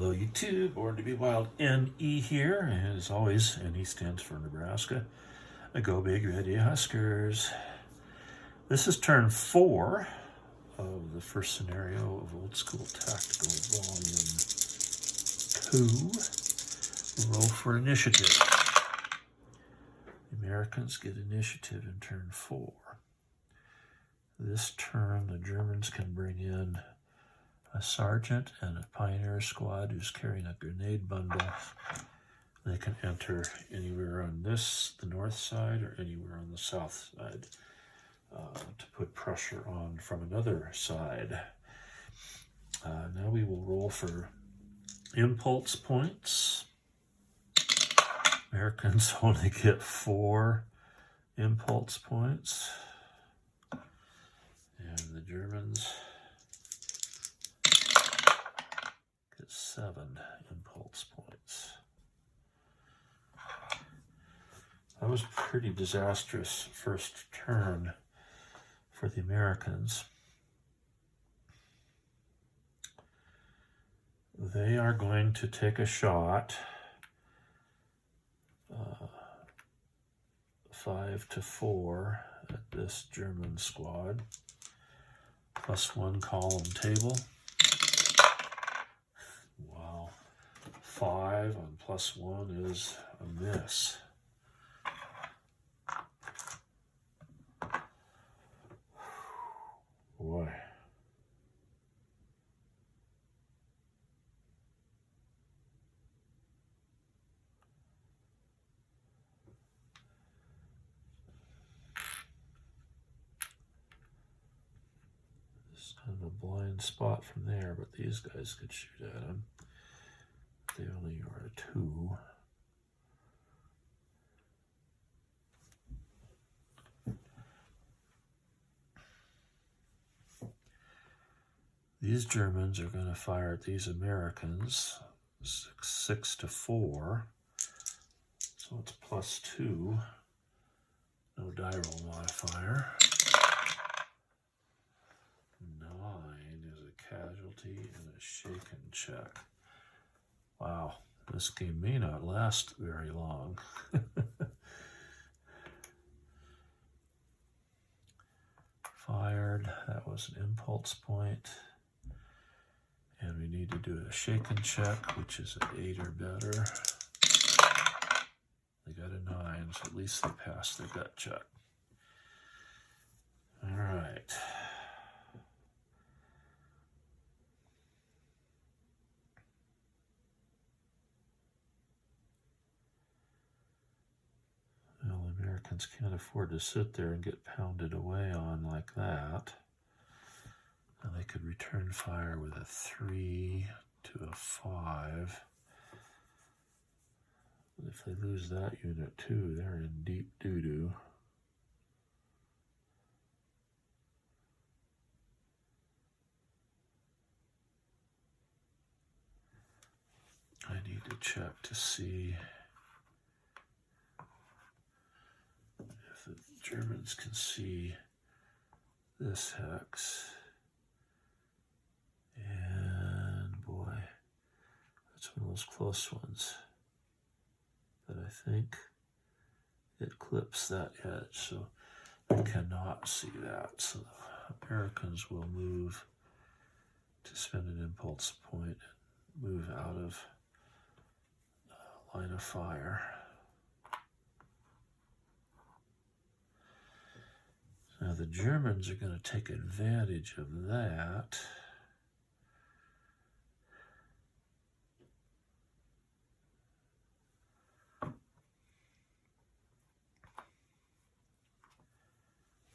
Hello YouTube, Born to be Wild, NE here, and as always, NE stands for Nebraska. Go Big Red Huskers. This is turn 4 of the first scenario of Old School Tactical Volume 2. Roll for initiative. The Americans get initiative in turn 4. This turn, the Germans can bring in a sergeant and a pioneer squad who's carrying a grenade bundle. They can enter anywhere on the north side, or anywhere on the south side to put pressure on from another side. Now we will roll for impulse points. Americans only get 4 impulse points, and the Germans 7 impulse points. That was pretty disastrous first turn for the Americans. They are going to take a shot 5-4 at this German squad. +1 column table. 5 on +1 is a miss. Boy. This is kind of a blind spot from there, but these guys could shoot at him. They only are a 2. These Germans are going to fire at these Americans 6-4. So it's +2. No die roll modifier. 9 is a casualty and a shaken check. Wow, this game may not last very long. Fired, that was an impulse point. And we need to do a shaken check, which is an 8 or better. They got a 9, so at least they passed their gut check. All right. Americans can't afford to sit there and get pounded away on like that. And they could return fire with a 3 to a 5. If they lose that unit too, they're in deep doo-doo. I need to check to see if the Germans can see this hex. And boy, that's one of those close ones. But I think it clips that edge, so they cannot see that. So the Americans will move to spend an impulse point and move out of line of fire. Now the Germans are going to take advantage of that.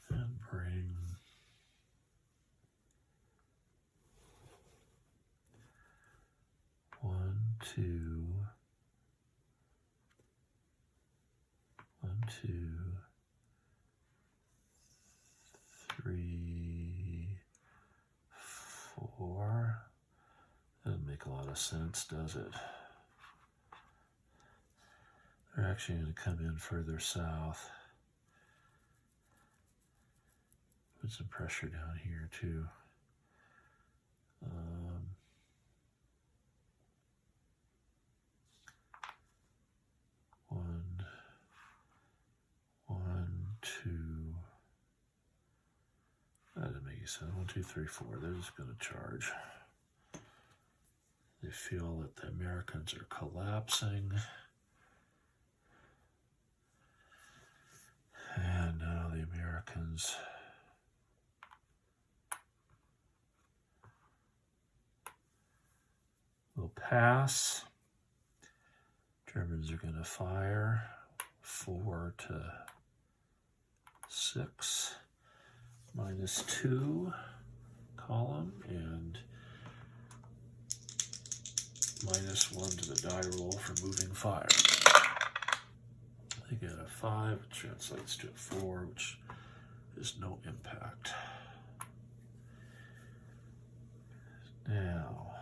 And bring one, two, 3, 4. Doesn't make a lot of sense, does it? They're actually going to come in further south. Put some pressure down here too. So 1, 2, 3, 4. They're just going to charge. They feel that the Americans are collapsing. And now the Americans will pass. Germans are going to fire 4 to 6, -2 column, and -1 to the die roll for moving fire. They get a 5, which translates to a 4, which is no impact. Now,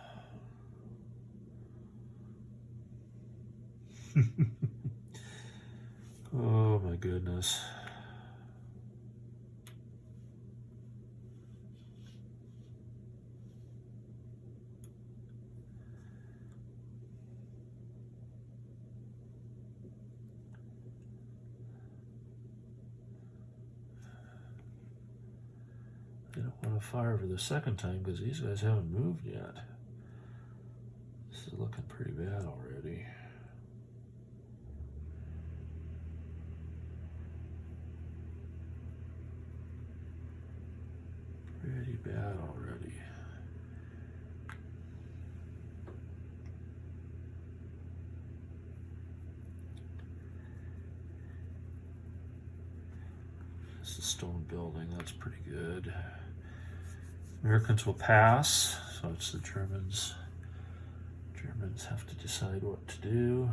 oh my goodness. They don't want to fire for the second time because these guys haven't moved yet. This is looking pretty bad already. Pretty bad already. This is a stone building, that's pretty good. Americans will pass, so it's the Germans. Germans have to decide what to do.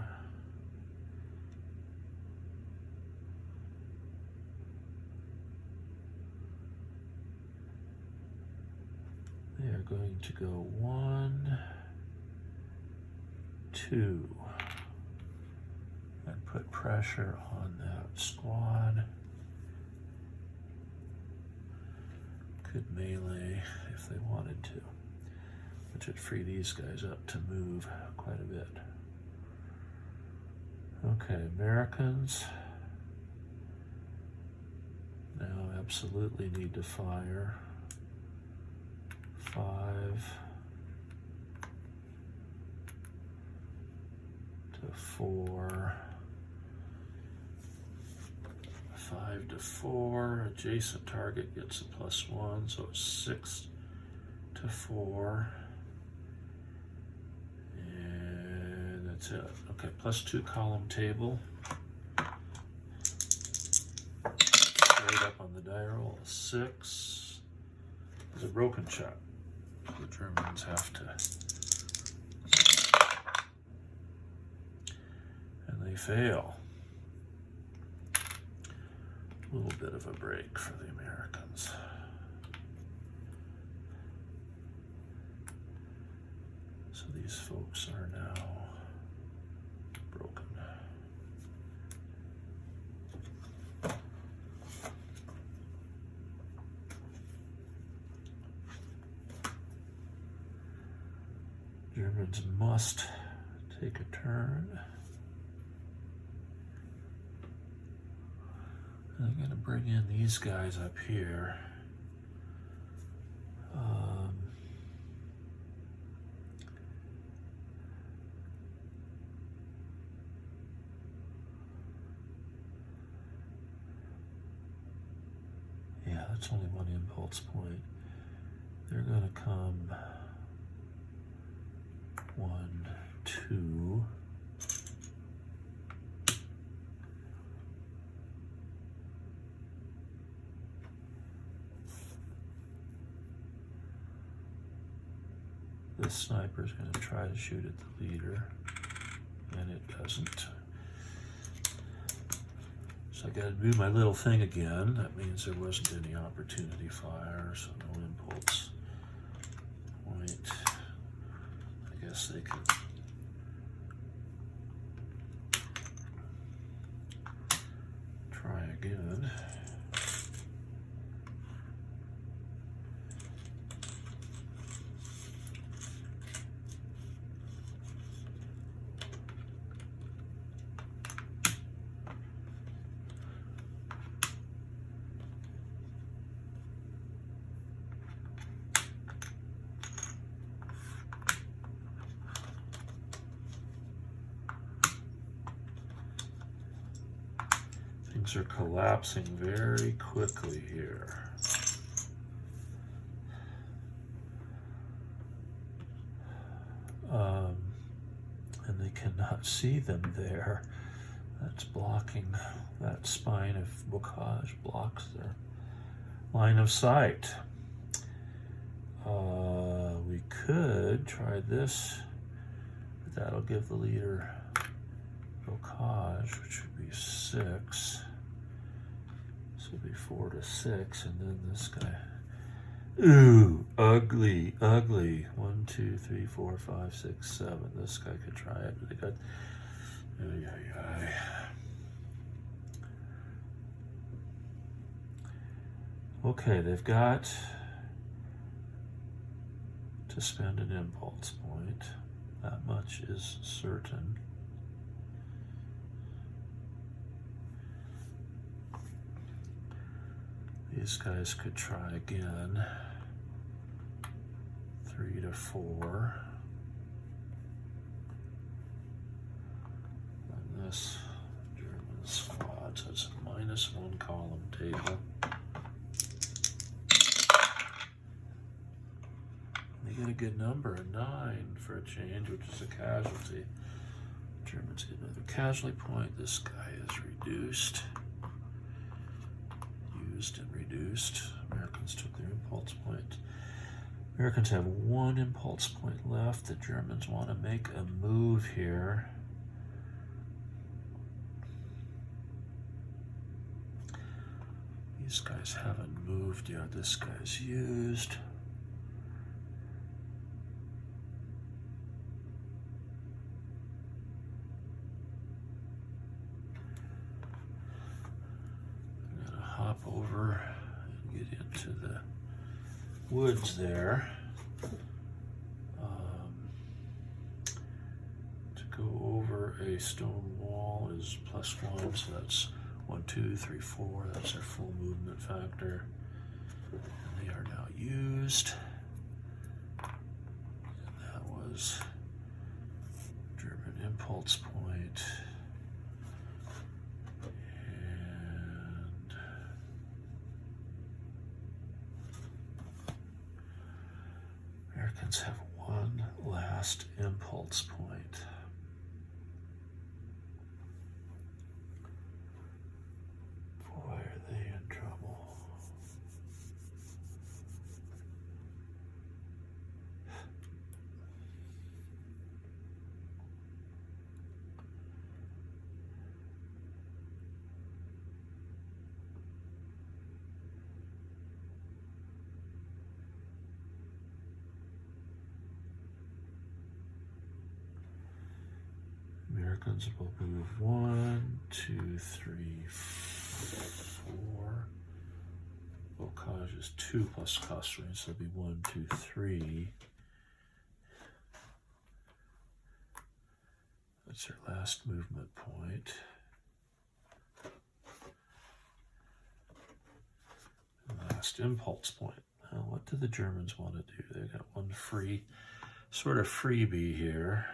They are going to go 1, 2, and put pressure on that squad. Could melee if they wanted to, which would free these guys up to move quite a bit. Okay, Americans now absolutely need to fire. 5 to 4. 5 to 4. Adjacent target gets a +1, so it's 6 to 4. And that's it. Okay, +2 column table. Straight up on the die roll, a 6. It's a broken shot. The Germans have to. And they fail. A little bit of a break for the Americans. So these folks are now broken. Germans must take a turn. I'm going to bring in these guys up here. Yeah, that's only 1 impulse point. They're going to come 1, 2. This sniper is going to try to shoot at the leader, and it doesn't. So I got to do my little thing again. That means there wasn't any opportunity fire, so no impulse point. I guess they could try again. Things are collapsing very quickly here. And they cannot see them there. That's blocking, that spine of bocage blocks their line of sight. We could try this, but that'll give the leader bocage, which would be 6. This would be 4 to 6, and then this guy. Ooh, ugly, ugly. 1, 2, 3, 4, 5, 6, 7. This guy could try it, but they got. Okay, they've got to spend an impulse point. That much is certain. These guys could try again. 3 to 4. And this German squad, so it's a -1 column table. They get a good number, a 9 for a change, which is a casualty. Germans get another casualty point. This guy is reduced. Used and reduced. Americans took their impulse point. Americans have 1 impulse point left. The Germans want to make a move here. These guys haven't moved yet. This guy's used. Hop over and get into the woods there. To go over a stone wall is +1, so that's 1, 2, 3, 4. That's their full movement factor. And they are now used. And that was German impulse point. Americans have 1 last impulse point. Boy, are they in trouble. Americans will move 1, 2, 3, 4. Bocage is 2 plus cost range, so it'll be 1, 2, 3. That's their last movement point. And last impulse point. Now, what do the Germans want to do? They've got 1 free, sort of freebie here.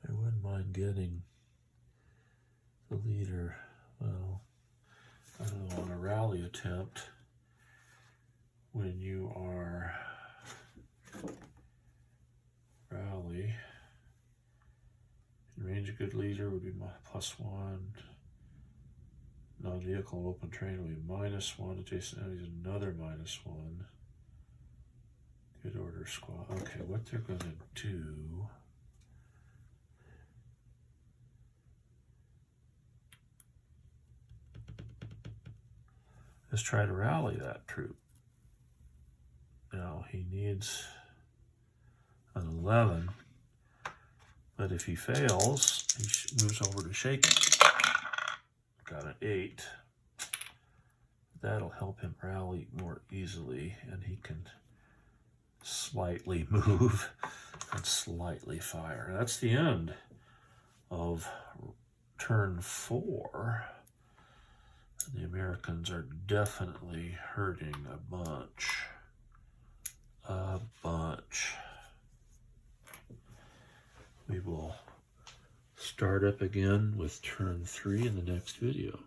I wouldn't mind getting the leader, well, I don't know, on a rally attempt when you are rally. In range, a good leader would be +1. Non-vehicle open terrain would be -1. Adjacent enemies another -1. Good order squad. Okay, what they're going to do. Is try to rally that troop. Now he needs an 11, but if he fails, he moves over to shake it. Got an 8. That'll help him rally more easily, and he can slightly move and slightly fire. That's the end of turn 4. The Americans are definitely hurting a bunch. a bunch. We will start up again with turn 3 in the next video.